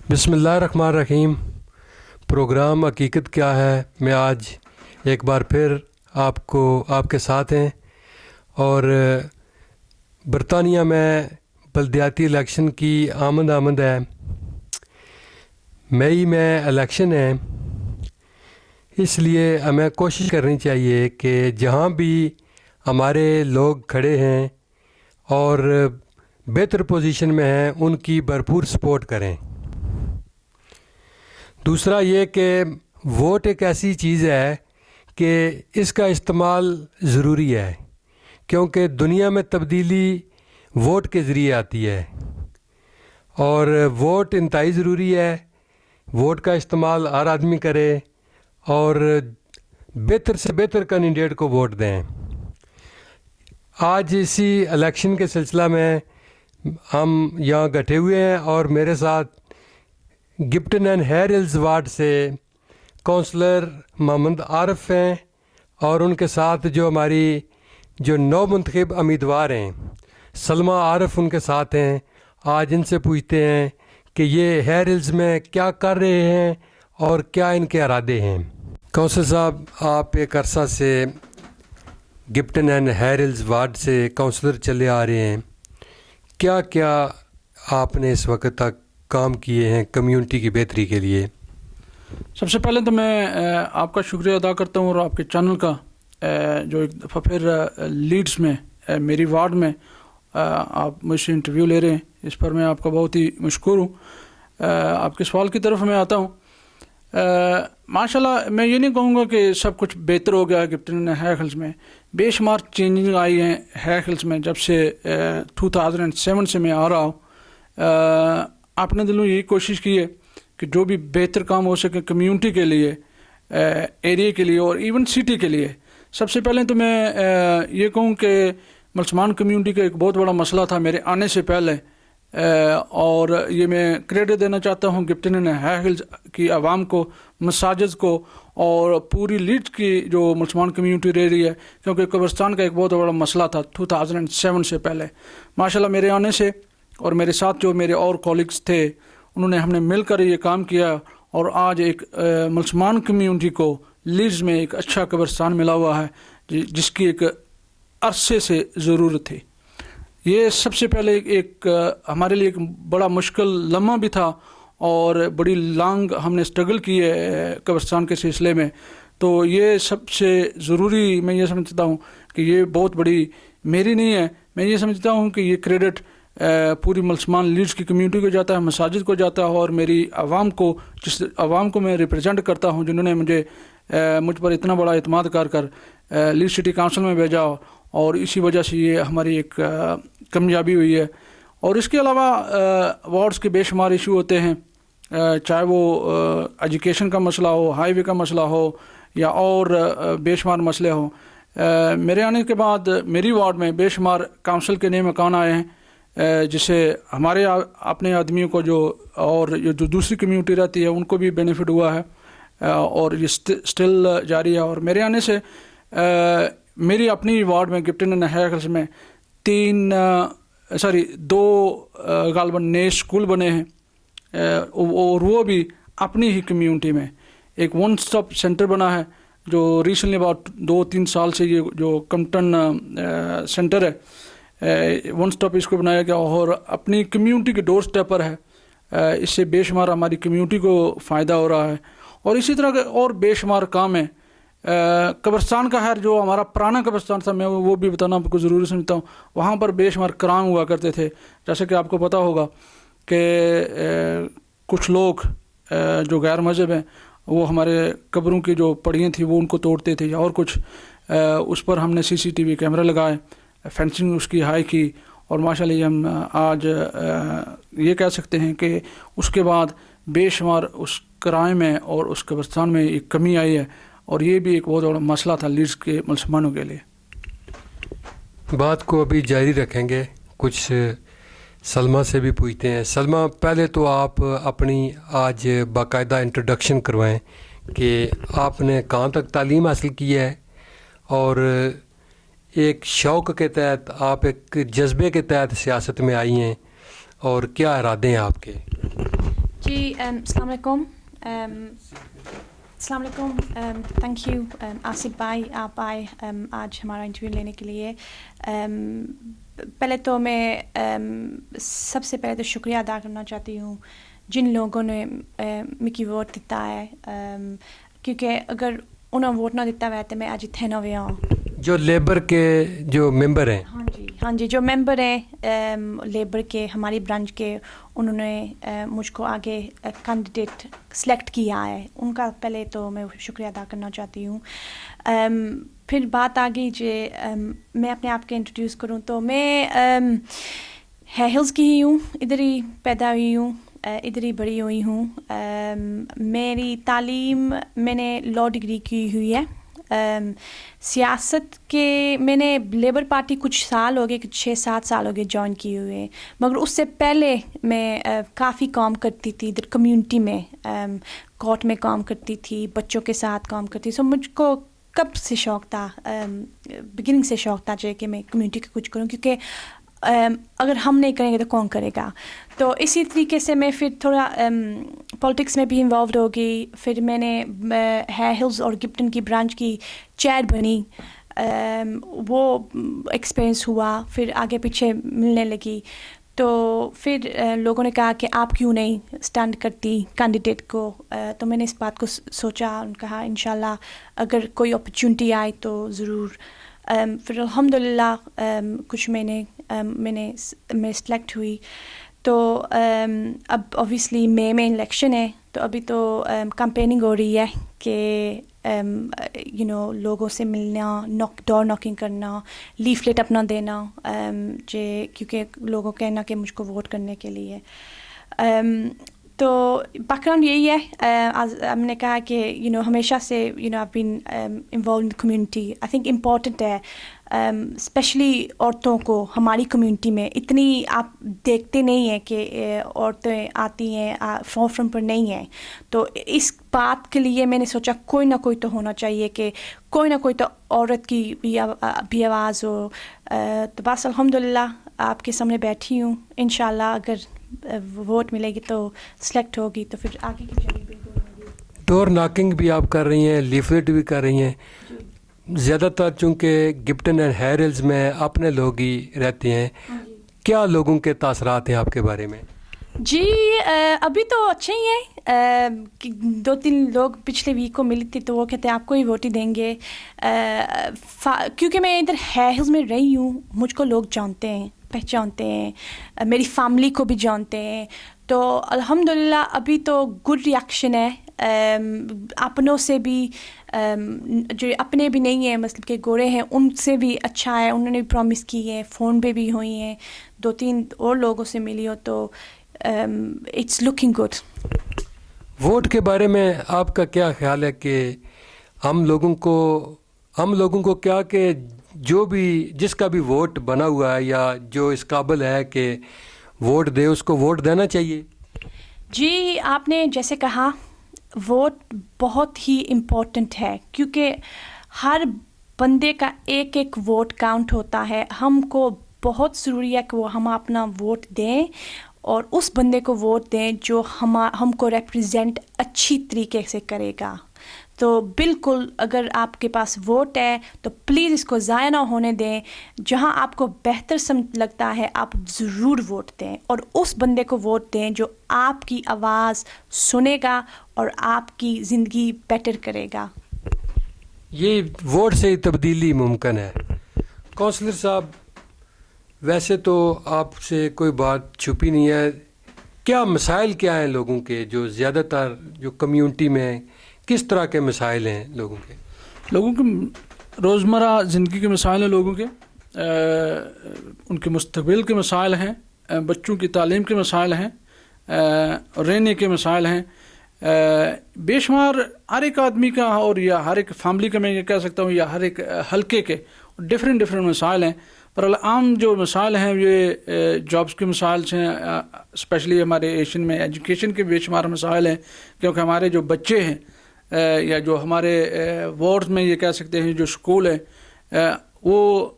بسم اللہ الرحمن الرحیم۔ پروگرام حقیقت کیا ہے میں آج ایک بار پھر آپ کے ساتھ ہیں، اور برطانیہ میں بلدیاتی الیکشن کی آمد ہے۔ مئی میں الیکشن ہے، اس لیے ہمیں کوشش کرنی چاہیے کہ جہاں بھی ہمارے لوگ کھڑے ہیں اور بہتر پوزیشن میں ہیں ان کی بھرپور سپورٹ کریں۔ دوسرا یہ کہ ووٹ ایک ایسی چیز ہے کہ اس کا استعمال ضروری ہے، کیونکہ دنیا میں تبدیلی ووٹ کے ذریعے آتی ہے، اور ووٹ انتہائی ضروری ہے۔ ووٹ کا استعمال ہر آدمی کرے اور بہتر سے بہتر کینڈیڈیٹ کو ووٹ دیں۔ آج اسی الیکشن کے سلسلہ میں ہم یہاں گٹھے ہوئے ہیں، اور میرے ساتھ گپٹن اینڈ ہیر ہلز وارڈ سے کونسلر محمد عارف ہیں، اور ان کے ساتھ جو ہماری نو منتخب امیدوار ہیں سلمہ عارف ان کے ساتھ ہیں۔ آج ان سے پوچھتے ہیں کہ یہ ہیر ہلز میں کیا کر رہے ہیں اور کیا ان کے ارادے ہیں۔ کونسلر صاحب، آپ ایک عرصہ سے گپٹن اینڈ ہیر ہلز وارڈ سے کونسلر چلے آ رہے ہیں، کیا کیا آپ نے اس وقت تک کام کیے ہیں کمیونٹی کی بہتری کے لیے؟ سب سے پہلے تو میں آپ کا شکریہ ادا کرتا ہوں، اور آپ کے چینل کا جو ایک دفعہ پھر لیڈز میں میری وارڈ میں آپ مجھ سے انٹرویو لے رہے ہیں، اس پر میں آپ کا بہت ہی مشکور ہوں۔ آپ کے سوال کی طرف میں آتا ہوں۔ ماشاءاللہ میں یہ نہیں کہوں گا کہ سب کچھ بہتر ہو گیا ہے گپٹن ہیر ہلز میں۔ بے شمار چینجنگ آئی ہیں ہیر ہلز میں جب سے 2007 سے میں آ رہا ہوں۔ اپنے دلوں یہی کوشش کی ہے کہ جو بھی بہتر کام ہو سکے کمیونٹی کے لیے، ایریا کے لیے اور ایون سٹی کے لیے۔ سب سے پہلے تو میں یہ کہوں کہ مسلمان کمیونٹی کا ایک بہت بڑا مسئلہ تھا میرے آنے سے پہلے، اور یہ میں کریڈٹ دینا چاہتا ہوں گپٹن اینڈ ہیر ہلز کی عوام کو، مساجد کو، اور پوری لیڈز کی جو مسلمان کمیونٹی رہ رہی ہے، کیونکہ قبرستان کا ایک بہت بڑا مسئلہ تھا 2007 سے پہلے۔ ماشاءاللہ میرے آنے سے اور میرے ساتھ جو میرے اور کولیگز تھے انہوں نے ہم نے مل کر یہ کام کیا، اور آج ایک مسلمان کمیونٹی کو لیڈز میں ایک اچھا قبرستان ملا ہوا ہے جس کی ایک عرصے سے ضرورت تھی۔ یہ سب سے پہلے ایک ہمارے لیے ایک بڑا مشکل لمحہ بھی تھا، اور بڑی لانگ ہم نے اسٹرگل کی ہے قبرستان کے سلسلے میں۔ تو یہ سب سے ضروری میں یہ سمجھتا ہوں کہ یہ بہت بڑی میری نہیں ہے، میں یہ سمجھتا ہوں کہ یہ کریڈٹ پوری مسلمان لیڈز کی کمیونٹی کو جاتا ہے، مساجد کو جاتا ہے، اور میری عوام کو، جس عوام کو میں ریپرزینٹ کرتا ہوں، جنہوں نے مجھ پر اتنا بڑا اعتماد کر لیڈ سٹی کونسل میں بھیجا، اور اسی وجہ سے یہ ہماری ایک کامیابی ہوئی ہے۔ اور اس کے علاوہ وارڈز کے بے شمار ایشو ہوتے ہیں، چاہے وہ ایجوکیشن کا مسئلہ ہو، ہائی وے کا مسئلہ ہو، یا اور بے شمار مسئلے ہوں۔ میرے آنے کے بعد میری وارڈ میں بے شمار کونسل کے نئے مکان آئے ہیں، جس سے ہمارے اپنے آدمیوں کو اور جو دوسری کمیونٹی رہتی ہے ان کو بھی بینیفٹ ہوا ہے، اور یہ سٹل جاری ہے۔ اور میرے آنے سے میری اپنی وارڈ میں گپٹن اینڈ ہیر ہلز میں 2 غالباً نئے اسکول بنے ہیں، اور وہ بھی اپنی ہی کمیونٹی میں۔ ایک ون اسٹاپ سینٹر بنا ہے جو ریسنٹلی اباؤٹ 2-3 سال سے یہ جو کمپٹن سینٹر ہے، ون سٹاپ اس کو بنایا گیا، اور اپنی کمیونٹی کے ڈور سٹیپ پر ہے۔ اس سے بے شمار ہماری کمیونٹی کو فائدہ ہو رہا ہے، اور اسی طرح کے اور بے شمار کام ہیں۔ قبرستان کا جو ہمارا پرانا قبرستان تھا، میں وہ بھی بتانا آپ کو ضروری سمجھتا ہوں، وہاں پر بے شمار کرائم ہوا کرتے تھے۔ جیسے کہ آپ کو پتہ ہوگا کہ کچھ لوگ جو غیر مذہب ہیں وہ ہمارے قبروں کی جو پڑیاں تھیں وہ ان کو توڑتے تھے، اور کچھ اس پر ہم نے CCTV کیمرہ لگائے، فینسنگ اس کی ہائی کی، اور ماشاءاللہ یہ ہم آج یہ کہہ سکتے ہیں کہ اس کے بعد بے شمار اس کرائم میں اور اس قبرستان میں ایک کمی آئی ہے، اور یہ بھی ایک بہت بڑا مسئلہ تھا لیڈز کے مسلمانوں کے لیے۔ بات کو ابھی جاری رکھیں گے، کچھ سلمہ سے بھی پوچھتے ہیں۔ سلمہ، پہلے تو آپ اپنی آج باقاعدہ انٹروڈکشن کروائیں کہ آپ نے کہاں تک تعلیم حاصل کی ہے، اور ایک شوق کے تحت، آپ ایک جذبے کے تحت سیاست میں آئی ہیں، اور کیا ارادے ہیں آپ کے؟ جی السلام علیکم. السلام علیکم. تھینک یو آصف بھائی, آپ آئے آج ہمارا انٹرویو لینے کے لیے. پہلے تو میں سب سے پہلے تو شکریہ ادا کرنا چاہتی ہوں جن لوگوں نے مکی ووٹ دیتا ہے, کیونکہ اگر انہوں ووٹ نہ دیتا ہوا تو میں آج اتنے نہ ہویا ہوں. جو لیبر کے جو ممبر ہیں, ہاں جی جو ممبر ہیں لیبر کے ہماری برانچ کے, انہوں نے مجھ کو آگے کینڈیڈیٹ سلیکٹ کیا ہے, ان کا پہلے تو میں شکریہ ادا کرنا چاہتی ہوں. پھر بات آ گئی میں اپنے آپ کے انٹروڈیوس کروں تو میں ہلز کی ہی ہوں, ادھر ہی پیدا ہوئی ہوں, ادھر ہی بڑی ہوئی ہوں. میری تعلیم میں نے لاء ڈگری کی ہوئی ہے. سیاست کے میں نے لیبر پارٹی کچھ سال ہو گئے, 6-7 سال ہو گئے جوائن کیے ہوئے, مگر اس سے پہلے میں کافی کام کرتی تھی ادھر کمیونٹی میں, کورٹ میں کام کرتی تھی, بچوں کے ساتھ کام کرتی. سو مجھ کو کب سے شوق تھا, بگننگ سے شوق تھا کہ میں کمیونٹی کا کچھ کروں, کیونکہ اگر ہم نہیں کریں گے تو کون کرے گا. تو اسی طریقے سے میں پھر تھوڑا پالیٹکس میں بھی انوالوڈ ہو گئی. پھر میں نے ہلز اور گپٹن کی برانچ کی چیئر بنی, وہ ایکسپیرئنس ہوا. پھر آگے پیچھے ملنے لگی تو پھر لوگوں نے کہا کہ آپ کیوں نہیں اسٹینڈ کرتی کینڈیڈیٹ کو. تو میں نے اس بات کو سوچا اور کہا انشاءاللہ اگر کوئی اپرچونٹی آئی تو ضرور. پھر الحمدللہ کچھ میں سلیکٹ ہوئی. تو اب اوبیسلی مئی میں الیکشن ہے, تو ابھی تو کمپیننگ ہو رہی ہے کہ لوگوں سے ملنا, ڈور ناکنگ کرنا, لیفلیٹ اپنا دینا, کیونکہ لوگوں کہنا کہ مجھ کو ووٹ کرنے کے لیے. تو بیک گراؤنڈ یہی ہے. ہم نے کہا کہ ہمیشہ سے I've been involved in the community. I think important ہے اسپیشلی عورتوں کو ہماری کمیونٹی میں. اتنی آپ دیکھتے نہیں ہیں کہ عورتیں آتی ہیں, فور فرنٹ پر نہیں ہیں. تو اس بات کے لیے میں نے سوچا کوئی نہ کوئی تو ہونا چاہیے, کہ کوئی نہ کوئی تو عورت کی بھی آواز ہو. تو بس الحمدللہ آپ کے سامنے بیٹھی ہوں. انشاءاللہ اگر ووٹ ملے گی تو سلیکٹ ہوگی تو پھر آگے کی جگہ بالکل ہوگی. ڈور ناکنگ بھی آپ کر رہی ہیں, لیفلیٹ بھی کر رہی ہیں. زیادہ تر چونکہ گپٹن اینڈ ہیرلز میں اپنے لوگ ہی رہتے ہیں, کیا لوگوں کے تاثرات ہیں آپ کے بارے میں؟ جی ابھی تو اچھے ہی ہیں. 2-3 لوگ پچھلے ویک کو ملی تھی تو وہ کہتے ہیں آپ کو ہی ووٹ ہی دیں گے, کیونکہ میں ادھر ہیلز میں رہی ہوں. مجھ کو لوگ جانتے ہیں, پہچانتے ہیں, میری فیملی کو بھی جانتے ہیں. تو الحمدللہ ابھی تو گڈ ریئیکشن ہے. اپنوں سے بھی, جو اپنے بھی نہیں ہیں مطلب کہ گورے ہیں, ان سے بھی اچھا ہے. انہوں نے بھی پرومس کی ہے, فون پہ بھی ہوئی ہیں, 2-3 اور لوگوں سے ملی ہو. تو اٹس لکنگ گڈ. ووٹ کے بارے میں آپ کا کیا خیال ہے کہ ہم لوگوں کو کیا کہ جس کا بھی ووٹ بنا ہوا ہے یا جو اس قابل ہے کہ ووٹ دے, اس کو ووٹ دینا چاہیے؟ جی آپ نے جیسے کہا ووٹ بہت ہی امپورٹنٹ ہے, کیونکہ ہر بندے کا ایک ایک ووٹ کاؤنٹ ہوتا ہے. ہم کو بہت ضروری ہے کہ وہ ہم اپنا ووٹ دیں اور اس بندے کو ووٹ دیں جو ہم کو ریپریزنٹ اچھی طریقے سے کرے گا. تو بالکل اگر آپ کے پاس ووٹ ہے تو پلیز اس کو ضائع نہ ہونے دیں. جہاں آپ کو بہتر لگتا ہے آپ ضرور ووٹ دیں, اور اس بندے کو ووٹ دیں جو آپ کی آواز سنے گا اور آپ کی زندگی بیٹر کرے گا. یہ ووٹ سے ہی تبدیلی ممکن ہے. کونسلر صاحب, ویسے تو آپ سے کوئی بات چھپی نہیں ہے, کیا مسائل کیا ہیں لوگوں کے, جو زیادہ تر جو کمیونٹی میں کس طرح کے مسائل ہیں لوگوں کے روزمرہ زندگی کے مسائل ہیں لوگوں کے, ان کے مستقبل کے مسائل ہیں, بچوں کی تعلیم کے مسائل ہیں, رہنے کے مسائل ہیں. بے شمار ہر ایک آدمی کا اور یا ہر ایک فیملی کا میں یہ کہہ سکتا ہوں یا ہر ایک حلقے کے ڈفرینٹ مسائل ہیں. پر عام جو مسائل ہیں یہ جابس کے مسائل ہیں, اسپیشلی ہمارے ایشین میں ایجوکیشن کے بے شمار مسائل ہیں, کیونکہ ہمارے جو بچے ہیں یا جو ہمارے وارڈ میں یہ کہہ سکتے ہیں جو اسکول ہے وہ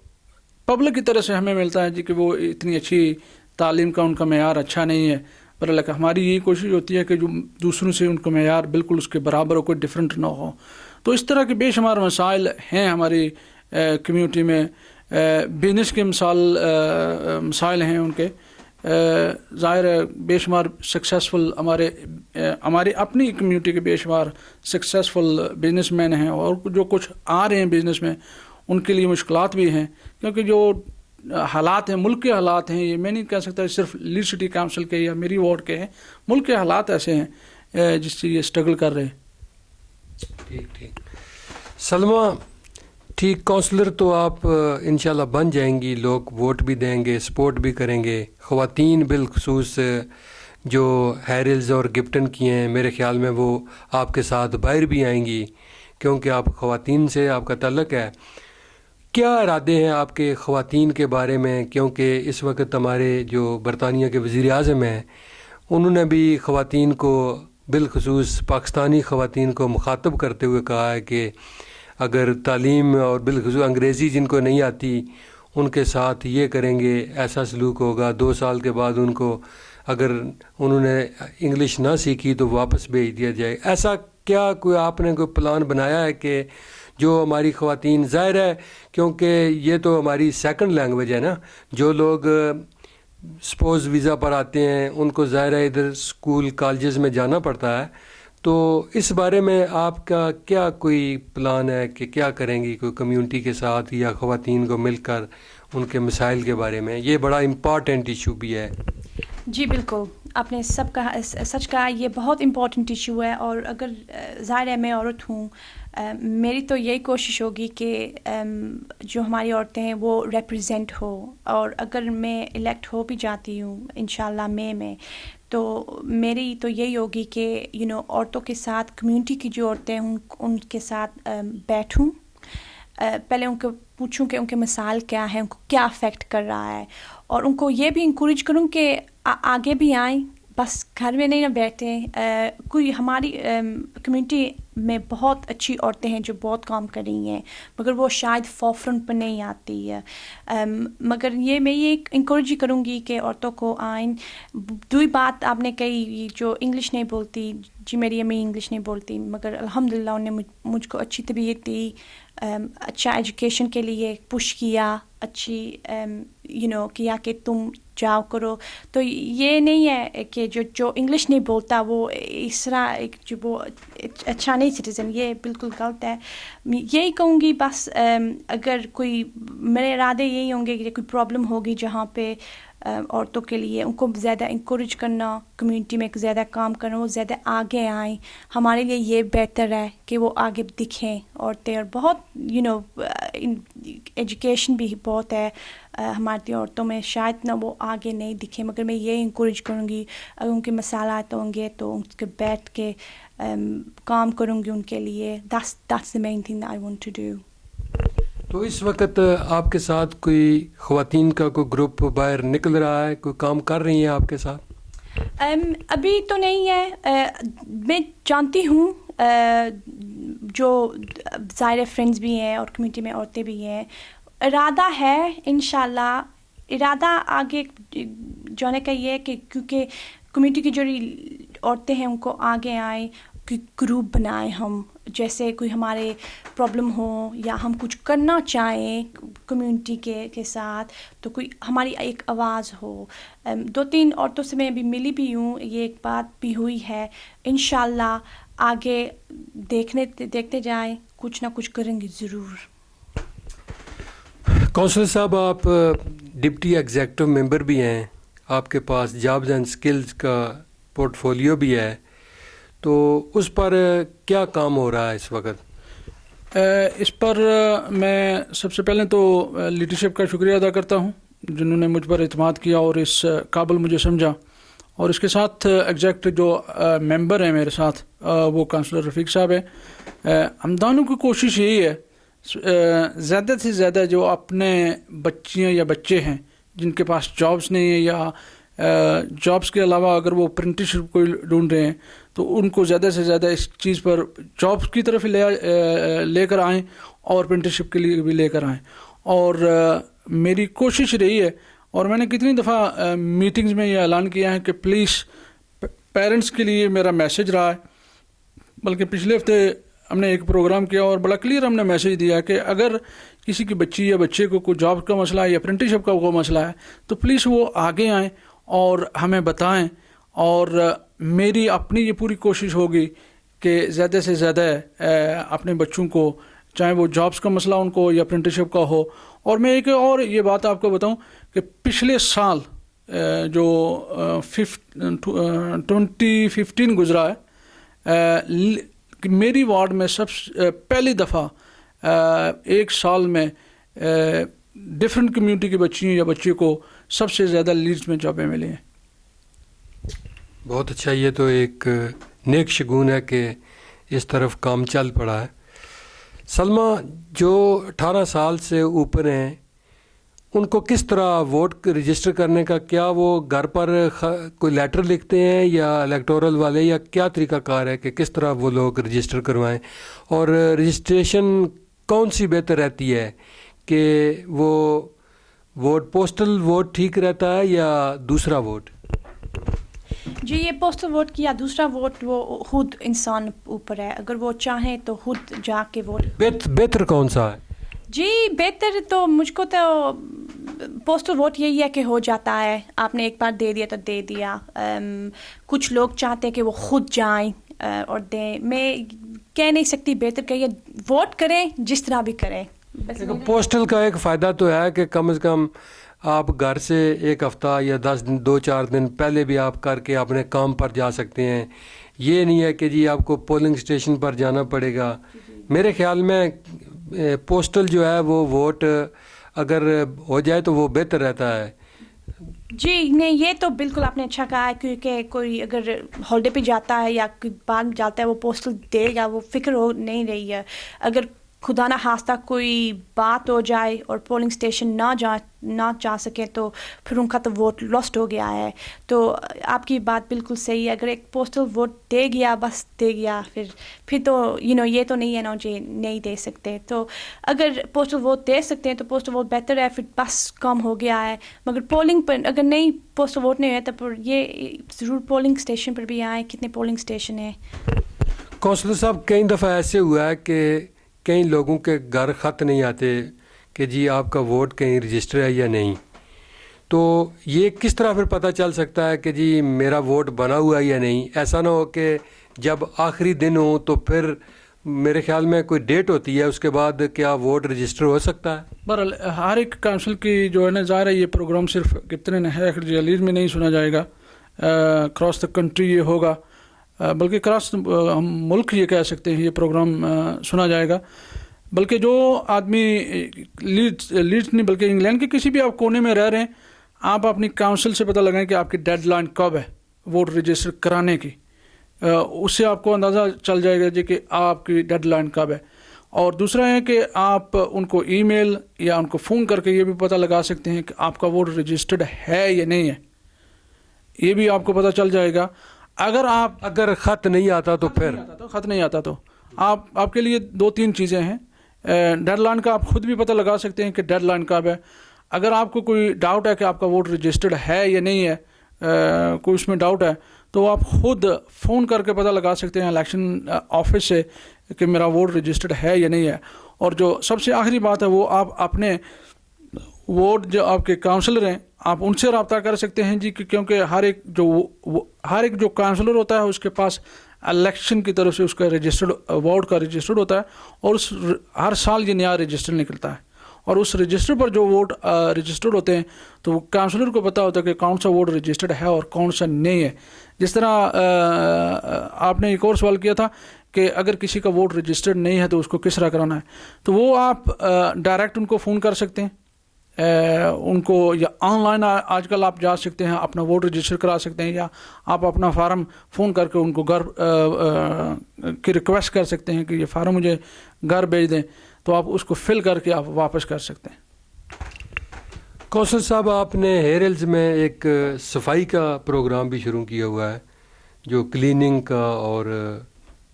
پبلک کی طرح سے ہمیں ملتا ہے جی کہ وہ اتنی اچھی تعلیم کا ان کا معیار اچھا نہیں ہے. پتہ لگا. ہماری یہی کوشش ہوتی ہے کہ جو دوسروں سے ان کا معیار بالکل اس کے برابر ہو, کوئی ڈفرینٹ نہ ہو. تو اس طرح کے بے شمار مسائل ہیں ہماری کمیونٹی میں. بزنس کے مسائل ہیں ان کے. ظاہر ہے بے شمار سکسیزفل ہمارے اپنی کمیونٹی کے بے شمار سکسیزفل بزنس مین ہیں, اور جو کچھ آ رہے ہیں بزنس میں ان کے لیے مشکلات بھی ہیں, کیونکہ جو حالات ہیں, ملک کے حالات ہیں, یہ میں نہیں کہہ سکتا صرف لیڈ سٹی کونسل کے یا میری وارڈ کے ہیں, ملک کے حالات ایسے ہیں جس سے یہ اسٹرگل کر رہے ہیں. ٹھیک. سلمہ, ٹھیک, کونسلر تو آپ انشاءاللہ بن جائیں گی, لوگ ووٹ بھی دیں گے, سپورٹ بھی کریں گے. خواتین بالخصوص جو ہیرلز اور گپٹن کی ہیں, میرے خیال میں وہ آپ کے ساتھ باہر بھی آئیں گی, کیونکہ آپ خواتین سے آپ کا تعلق ہے. کیا ارادے ہیں آپ کے خواتین کے بارے میں, کیونکہ اس وقت ہمارے جو برطانیہ کے وزیر اعظم ہیں انہوں نے بھی خواتین کو, بالخصوص پاکستانی خواتین کو مخاطب کرتے ہوئے کہا ہے کہ اگر تعلیم اور بالخصوص انگریزی جن کو نہیں آتی ان کے ساتھ یہ کریں گے, ایسا سلوک ہوگا, 2 سال کے بعد ان کو اگر انہوں نے انگلش نہ سیکھی تو واپس بھیج دیا جائے. ایسا کیا کوئی آپ نے کوئی پلان بنایا ہے کہ جو ہماری خواتین, ظاہر ہے کیونکہ یہ تو ہماری سیکنڈ لینگویج ہے نا, جو لوگ سپوز ویزا پر آتے ہیں ان کو ظاہر ہے ادھر اسکول کالجز میں جانا پڑتا ہے, تو اس بارے میں آپ کا کیا کوئی پلان ہے کہ کیا کریں گی کوئی کمیونٹی کے ساتھ یا خواتین کو مل کر ان کے مسائل کے بارے میں؟ یہ بڑا امپارٹنٹ ایشو بھی ہے. جی بالکل, آپ نے سچ کہا, یہ بہت امپورٹنٹ ایشو ہے. اور اگر ظاہر ہے میں عورت ہوں, میری تو یہی کوشش ہوگی کہ جو ہماری عورتیں ہیں وہ ریپرزینٹ ہو, اور اگر میں الیکٹ ہو بھی جاتی ہوں انشاءاللہ مئی میں, تو میری تو یہی ہوگی کہ عورتوں کے ساتھ, کمیونٹی کی جو عورتیں ہیں ان کے ساتھ بیٹھوں, پہلے ان کو پوچھوں کہ ان کے مسائل کیا ہیں, ان کو کیا افیکٹ کر رہا ہے, اور ان کو یہ بھی انکریج کروں کہ آگے بھی آئیں, بس گھر میں نہیں نہ بیٹھیں. کوئی ہماری کمیونٹی میں بہت اچھی عورتیں ہیں جو بہت کام کر رہی ہیں, مگر وہ شاید فورفرنٹ پر نہیں آتی ہے. مگر میں یہ انکریج کروں گی کہ عورتوں کو آئیں. دوسری بات آپ نے کہی, جو انگلش نہیں بولتی, جی میری امی انگلش نہیں بولتی, مگر الحمدللہ انہوں نے مجھ کو اچھی تربیت دی, اچھا ایجوکیشن کے لیے پش کیا, اچھی کیا کہ تم جاؤ کرو. تو یہ نہیں ہے کہ جو انگلش نہیں بولتا وہ اس طرح جو وہ اچھا نہیں سٹیزن, یہ بالکل غلط ہے. یہی کہوں گی بس, اگر کوئی میرے ارادے یہی ہوں گے کہ کوئی پرابلم ہوگی جہاں پہ عورتوں کے لیے, ان کو زیادہ انکریج کرنا, کمیونٹی میں زیادہ کام کرنا, وہ زیادہ آگے آئیں. ہمارے لیے یہ بہتر ہے کہ وہ آگے دکھیں عورتیں, اور بہت ایجوکیشن بھی بہت ہے ہماری عورتوں میں, شاید نہ وہ آگے نہیں دکھیں, مگر میں یہ انکریج کروں گی اگر ان کے مسائلات ہوں گے تو ان کے بیٹھ کے کام کروں گی ان کے لیے. That's the main thing that I want to do. تو اس وقت آپ کے ساتھ کوئی خواتین کا کوئی گروپ باہر نکل رہا ہے, کوئی کام کر رہی ہیں آپ کے ساتھ؟ ابھی تو نہیں ہے. میں جانتی ہوں جو ظاہر فرینڈز بھی ہیں اور کمیونٹی میں عورتیں بھی ہیں. ارادہ ہے انشاءاللہ, ارادہ آگے جانے کا یہ ہے کہ کیونکہ کمیونٹی کی جو عورتیں ہیں ان کو آگے آئیں, گروپ بنائیں ہم, جیسے کوئی ہمارے پرابلم ہو یا ہم کچھ کرنا چاہیں کمیونٹی کے ساتھ, تو کوئی ہماری ایک آواز ہو. 2-3 عورتوں سے میں ابھی ملی بھی ہوں, یہ ایک بات بھی ہوئی ہے. انشاءاللہ آگے دیکھتے جائیں, کچھ نہ کچھ کریں گے ضرور. کونسلر صاحب, آپ ڈپٹی ایگزیکٹو ممبر بھی ہیں, آپ کے پاس جابز اینڈ سکلز کا پورٹ فولیو بھی ہے, تو اس پر کیا کام ہو رہا ہے اس وقت؟ اس پر میں سب سے پہلے تو لیڈرشپ کا شکریہ ادا کرتا ہوں جنہوں نے مجھ پر اعتماد کیا اور اس قابل مجھے سمجھا. اور اس کے ساتھ ایگزیکٹو جو ممبر ہیں میرے ساتھ, وہ کونسلر رفیق صاحب ہیں. ہم دونوں کی کوشش یہی ہے زیادہ سے زیادہ جو اپنے بچیاں یا بچے ہیں جن کے پاس جابس نہیں ہیں, یا جابس کے علاوہ اگر وہ اپرنٹسشپ کو ڈھونڈ رہے ہیں, تو ان کو زیادہ سے زیادہ اس چیز پر جابس کی طرف لے کر آئیں اور اپرنٹسشپ کے لیے بھی لے کر آئیں. اور میری کوشش رہی ہے, اور میں نے کتنی دفعہ میٹنگز میں یہ اعلان کیا ہے کہ پلیز پیرنٹس کے لیے میرا میسیج رہا ہے. بلکہ پچھلے ہفتے ہم نے ایک پروگرام کیا اور بڑا کلیئر ہم نے میسیج دیا کہ اگر کسی کی بچی یا بچے کو کوئی جاب کا مسئلہ ہے یا اپرینٹسشپ کا کوئی مسئلہ ہے تو پلیز وہ آگے آئیں اور ہمیں بتائیں. اور میری اپنی یہ پوری کوشش ہوگی کہ زیادہ سے زیادہ اپنے بچوں کو، چاہے وہ جابس کا مسئلہ ان کو یا اپرینٹسشپ کا ہو. اور میں ایک اور یہ بات آپ کو بتاؤں کہ پچھلے سال جو 2015 گزرا ہے، میری وارڈ میں پہلی دفعہ ایک سال میں ڈفرینٹ کمیونٹی کی بچیوں یا بچے کو سب سے زیادہ لیڈز میں جابیں ملی ہیں. بہت اچھا. یہ تو ایک نیک شگون ہے کہ اس طرف کام چل پڑا ہے. سلمہ، جو 18 سال سے اوپر ہیں ان کو کس طرح ووٹ رجسٹر کرنے کا، کیا وہ گھر پر کوئی لیٹر لکھتے ہیں یا الیکٹورل والے، یا کیا طریقہ کار ہے کہ کس طرح وہ لوگ رجسٹر کروائیں؟ اور رجسٹریشن کون سی بہتر رہتی ہے کہ وہ ووٹ پوسٹل ووٹ ٹھیک رہتا ہے یا دوسرا ووٹ؟ جی، یہ پوسٹل ووٹ کی یا دوسرا ووٹ وہ خود انسان اوپر ہے. اگر وہ چاہیں تو خود جا کے ووٹ. بہتر کون سا ہے؟ جی بہتر تو مجھ کو تو پوسٹل ووٹ یہی ہے کہ ہو جاتا ہے، آپ نے ایک بار دے دیا تو دے دیا. کچھ لوگ چاہتے ہیں کہ وہ خود جائیں اور دیں. میں کہہ نہیں سکتی بہتر کہیے، ووٹ کریں جس طرح بھی کریں. پوسٹل کا ایک فائدہ تو ہے کہ کم از کم آپ گھر سے ایک ہفتہ یا 10 دن 2-4 دن پہلے بھی آپ کر کے اپنے کام پر جا سکتے ہیں. یہ نہیں ہے کہ جی آپ کو پولنگ اسٹیشن پر جانا پڑے گا. میرے خیال میں پوسٹل جو ہے وہ ووٹ اگر ہو جائے تو وہ بہتر رہتا ہے. جی نہیں، یہ تو بالکل آپ نے اچھا کہا ہے، کیونکہ کوئی اگر ہالیڈے پہ جاتا ہے یا کوئی بعد جاتا ہے وہ پوسٹل دے گا، وہ فکر ہو نہیں رہی ہے. اگر خدا نہ خواستہ کوئی بات ہو جائے اور پولنگ اسٹیشن نہ جا سکے تو پھر ان کا تو ووٹ لاسٹ ہو گیا ہے. تو آپ کی بات بالکل صحیح ہے. اگر ایک پوسٹل ووٹ دے گیا بس دے گیا، پھر تو یہ تو نہیں ہے نا جی نہیں دے سکتے. تو اگر پوسٹل ووٹ دے سکتے ہیں تو پوسٹل ووٹ بہتر ہے، پھر بس کم ہو گیا ہے. مگر پولنگ پر اگر نہیں پوسٹل ووٹ نہیں ہے تو پھر یہ ضرور پولنگ اسٹیشن پر بھی آئیں. کتنے پولنگ اسٹیشن ہیں؟ کونسلر صاحب، کئی دفعہ ایسے ہوا ہے کہ کئی لوگوں کے گھر خط نہیں آتے کہ جی آپ کا ووٹ کہیں رجسٹر ہے یا نہیں. تو یہ کس طرح پھر پتہ چل سکتا ہے کہ جی میرا ووٹ بنا ہوا ہے یا نہیں؟ ایسا نہ ہو کہ جب آخری دن ہو تو پھر میرے خیال میں کوئی ڈیٹ ہوتی ہے، اس کے بعد کیا ووٹ رجسٹر ہو سکتا ہے؟ بہرحال ہر ایک کونسل کی جو ہے نا، ظاہر ہے یہ پروگرام صرف کتنے ہے لیڈ میں نہیں سنا جائے گا، کراس دا کنٹری یہ ہوگا، بلکہ کراس ہم ملک یہ کہہ سکتے ہیں یہ پروگرام سنا جائے گا. بلکہ جو آدمی لیڈز نہیں بلکہ انگلینڈ کے کسی بھی آپ کونے میں رہ رہے ہیں، آپ اپنی کونسل سے پتہ لگائیں کہ آپ کی ڈیڈ لائن کب ہے ووٹ رجسٹر کرانے کی. اس سے آپ کو اندازہ چل جائے گا جی کہ آپ کی ڈیڈ لائن کب ہے. اور دوسرا ہے کہ آپ ان کو ای میل یا ان کو فون کر کے یہ بھی پتہ لگا سکتے ہیں کہ آپ کا ووٹ رجسٹرڈ ہے یا نہیں ہے. یہ بھی آپ کو پتہ چل جائے گا. اگر خط نہیں آتا تو پھر خط نہیں آتا تو آپ کے لیے 2-3 چیزیں ہیں. ڈیڈ لائن کا آپ خود بھی پتہ لگا سکتے ہیں کہ ڈیڈ لائن کب ہے. اگر آپ کو کوئی ڈاؤٹ ہے کہ آپ کا ووٹ رجسٹرڈ ہے یا نہیں ہے، کوئی اس میں ڈاؤٹ ہے، تو آپ خود فون کر کے پتہ لگا سکتے ہیں الیکشن آفس سے کہ میرا ووٹ رجسٹرڈ ہے یا نہیں ہے. اور جو سب سے آخری بات ہے وہ آپ اپنے ووٹ جو آپ کے کونسلر ہیں آپ ان سے رابطہ کر سکتے ہیں جی، کیونکہ ہر ایک جو کونسلر ہوتا ہے اس کے پاس الیکشن کی طرف سے اس کا رجسٹرڈ ووٹ کا رجسٹرڈ ہوتا ہے، اور ہر سال یہ نیا رجسٹر نکلتا ہے. اور اس رجسٹر پر جو ووٹ رجسٹرڈ ہوتے ہیں تو کونسلر کو پتہ ہوتا ہے کہ کون سا ووٹ رجسٹرڈ ہے اور کون سا نہیں ہے. جس طرح آپ نے ایک اور سوال کیا تھا کہ اگر کسی کا ووٹ رجسٹرڈ نہیں ہے تو اس کو کس طرح کرانا ہے، تو وہ آپ ڈائریکٹ ان کو فون کر سکتے ہیں، ان کو، یا آن لائن آج کل آپ جا سکتے ہیں اپنا ووٹ رجسٹر کرا سکتے ہیں، یا آپ اپنا فارم فون کر کے ان کو گھر کی ریکویسٹ کر سکتے ہیں کہ یہ فارم مجھے گھر بھیج دیں، تو آپ اس کو فل کر کے آپ واپس کر سکتے ہیں. کونسل صاحب، آپ نے ہیرلز میں ایک صفائی کا پروگرام بھی شروع کیا ہوا ہے، جو کلیننگ کا، اور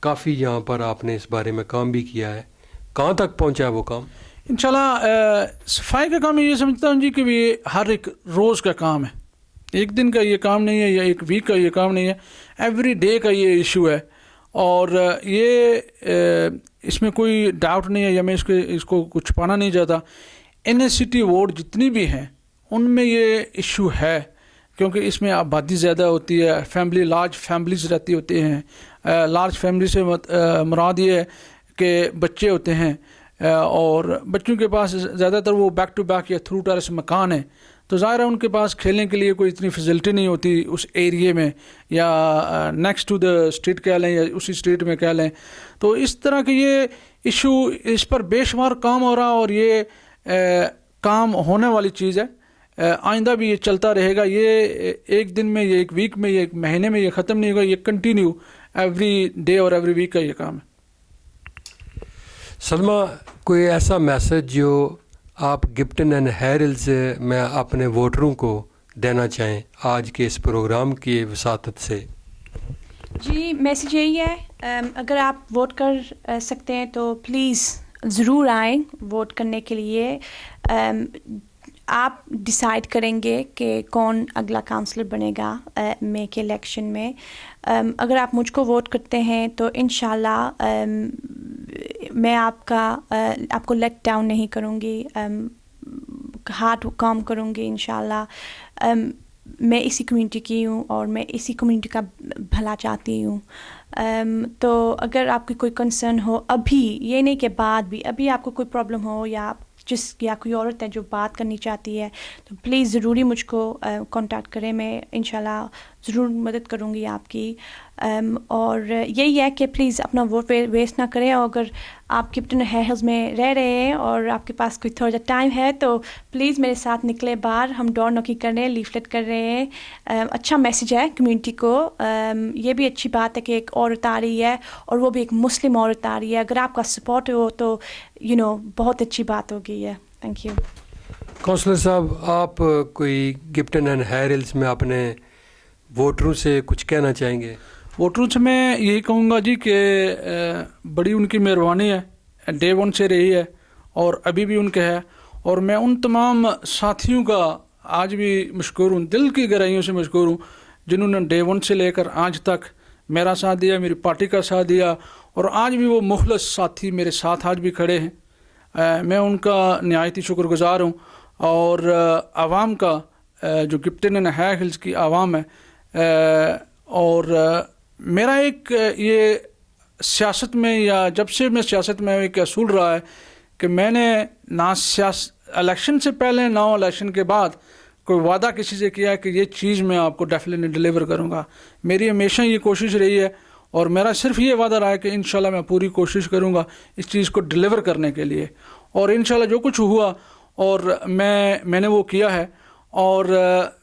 کافی یہاں پر آپ نے اس بارے میں کام بھی کیا ہے. کہاں تک پہنچا ہے وہ کام؟ انشاءاللہ صفائی کا کام یہ سمجھتا ہوں جی کہ یہ ہر ایک روز کا کام ہے. ایک دن کا یہ کام نہیں ہے یا ایک ویک کا یہ کام نہیں ہے, ایوری ڈے کا یہ ایشو ہے. اور یہ اس میں کوئی ڈاؤٹ نہیں ہے یا میں اس کو کچھ چھپانا نہیں چاہتا. NSCT وارڈ جتنی بھی ہیں ان میں یہ ایشو ہے, کیونکہ اس میں آبادی زیادہ ہوتی ہے, لارج فیملیز رہتی ہوتی ہیں. لارج فیملی سے مراد یہ ہے کہ بچے ہوتے ہیں, اور بچوں کے پاس زیادہ تر وہ بیک ٹو بیک یا تھرو ٹیرس مکان ہے, تو ظاہر ہے ان کے پاس کھیلنے کے لیے کوئی اتنی فیسلٹی نہیں ہوتی اس ایریے میں, یا نیکسٹ ٹو دا اسٹریٹ کہہ لیں یا اسی اسٹریٹ میں کہہ لیں. تو اس طرح کے یہ ایشو, اس پر بے شمار کام ہو رہا, اور یہ کام ہونے والی چیز ہے. آئندہ بھی یہ چلتا رہے گا. یہ ایک دن میں, یہ ایک ویک میں, یہ ایک مہینے میں یہ ختم نہیں ہوگا. یہ کنٹینیو ایوری ڈے اور ایوری ویک کا یہ کام ہے. سلمہ, کوئی ایسا میسج جو آپ گپٹن اینڈ ہیرلز میں اپنے ووٹروں کو دینا چاہیں آج کے اس پروگرام کی وساطت سے؟ جی, میسیج یہی ہے, اگر آپ ووٹ کر سکتے ہیں تو پلیز ضرور آئیں ووٹ کرنے کے لیے. آپ ڈیسائیڈ کریں گے کہ کون اگلا کاؤنسلر بنے گا مئی کے الیکشن میں. اگر آپ مجھ کو ووٹ کرتے ہیں تو انشاءاللہ میں آپ کو لیٹ ڈاؤن نہیں کروں گی, ہارڈ کام کروں گی انشاءاللہ. میں اسی کمیونٹی کی ہوں اور میں اسی کمیونٹی کا بھلا چاہتی ہوں. تو اگر آپ کی کوئی کنسرن ہو ابھی, یہ نہیں کہ بعد بھی, ابھی آپ کو کوئی پرابلم ہو یا کوئی عورت ہے جو بات کرنی چاہتی ہے, تو پلیز ضروری مجھ کو کانٹیکٹ کریں. میں انشاءاللہ ضرور مدد کروں گی آپ کی. اور یہی ہے کہ پلیز اپنا ووٹ ویسٹ نہ کریں. اور اگر آپ گپٹن ہیرلز میں رہ رہے ہیں اور آپ کے پاس کوئی تھوڑا سا ٹائم ہے تو پلیز میرے ساتھ نکلے باہر. ہم ڈور نوکی کر رہے ہیں, لیفلیٹ کر رہے ہیں. اچھا میسیج ہے کمیونٹی کو. یہ بھی اچھی بات ہے کہ ایک عورت آ رہی ہے, اور وہ بھی ایک مسلم عورت آ رہی ہے. اگر آپ کا سپورٹ ہو تو بہت اچھی بات ہوگی ہے. Thank you. کونسلر صاحب, آپ کوئی گپٹن اینڈ ہیرلز میں اپنے ووٹروں سے کچھ کہنا چاہیں گے؟ ووٹروں سے میں یہی کہوں گا جی کہ بڑی ان کی مہربانی ہے, ڈے ون سے رہی ہے اور ابھی بھی ان کے ہے. اور میں ان تمام ساتھیوں کا آج بھی مشکور ہوں, دل کی گہرائیوں سے مشکور ہوں, جنہوں نے ڈے ون سے لے کر آج تک میرا ساتھ دیا, میری پارٹی کا ساتھ دیا, اور آج بھی وہ مخلص ساتھی میرے ساتھ آج بھی کھڑے ہیں. میں ان کا نہایت ہی شکر گزار ہوں. اور عوام کا, جو گپٹن اینڈ ہیرلز کی عوام ہے, اور میرا ایک یہ سیاست میں, یا جب سے میں سیاست میں ایک اصول رہا ہے کہ میں نے نہ الیکشن سے پہلے نہ الیکشن کے بعد کوئی وعدہ کسی سے کیا ہے کہ یہ چیز میں آپ کو ڈیفینیٹلی ڈیلیور کروں گا. میری ہمیشہ یہ کوشش رہی ہے, اور میرا صرف یہ وعدہ رہا ہے کہ انشاءاللہ میں پوری کوشش کروں گا اس چیز کو ڈیلیور کرنے کے لیے. اور انشاءاللہ جو کچھ ہوا اور میں نے وہ کیا ہے. اور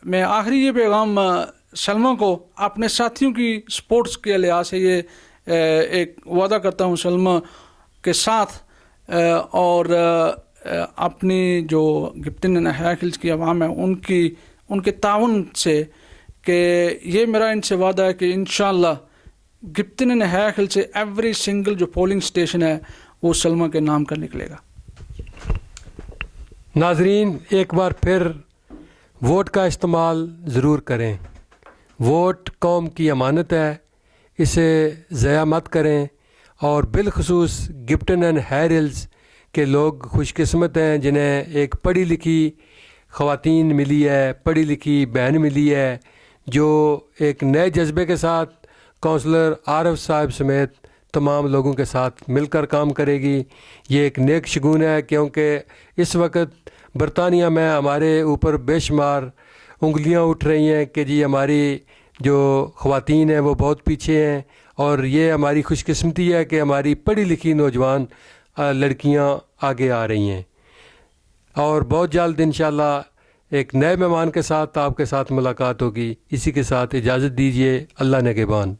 میں آخری یہ پیغام سلمہ کو اپنے ساتھیوں کی سپورٹس کے لحاظ سے یہ ایک وعدہ کرتا ہوں سلمہ کے ساتھ, اور اپنی جو گپٹن اینڈ ہیرلز کی عوام ہے ان کے تعاون سے, کہ یہ میرا ان سے وعدہ ہے کہ انشاءاللہ گپٹن اینڈ ہیرلز سے ایوری سنگل جو پولنگ اسٹیشن ہے وہ سلمہ کے نام کا نکلے گا. ناظرین, ایک بار پھر ووٹ کا استعمال ضرور کریں. ووٹ قوم کی امانت ہے, اسے ضائع مت کریں. اور بالخصوص گپٹن اینڈ ہیرلز کے لوگ خوش قسمت ہیں جنہیں ایک پڑھی لکھی خواتین ملی ہے, پڑھی لکھی بہن ملی ہے, جو ایک نئے جذبے کے ساتھ کونسلر عارف صاحب سمیت تمام لوگوں کے ساتھ مل کر کام کرے گی. یہ ایک نیک شگون ہے, کیونکہ اس وقت برطانیہ میں ہمارے اوپر بے شمار انگلیاں اٹھ رہی ہیں کہ جی ہماری جو خواتین ہیں وہ بہت پیچھے ہیں. اور یہ ہماری خوش قسمتی ہے کہ ہماری پڑھی لکھی نوجوان لڑکیاں آگے آ رہی ہیں. اور بہت جلد انشاءاللہ ایک نئے مہمان کے ساتھ آپ کے ساتھ ملاقات ہوگی. اسی کے ساتھ اجازت دیجیے. اللہ نگہبان.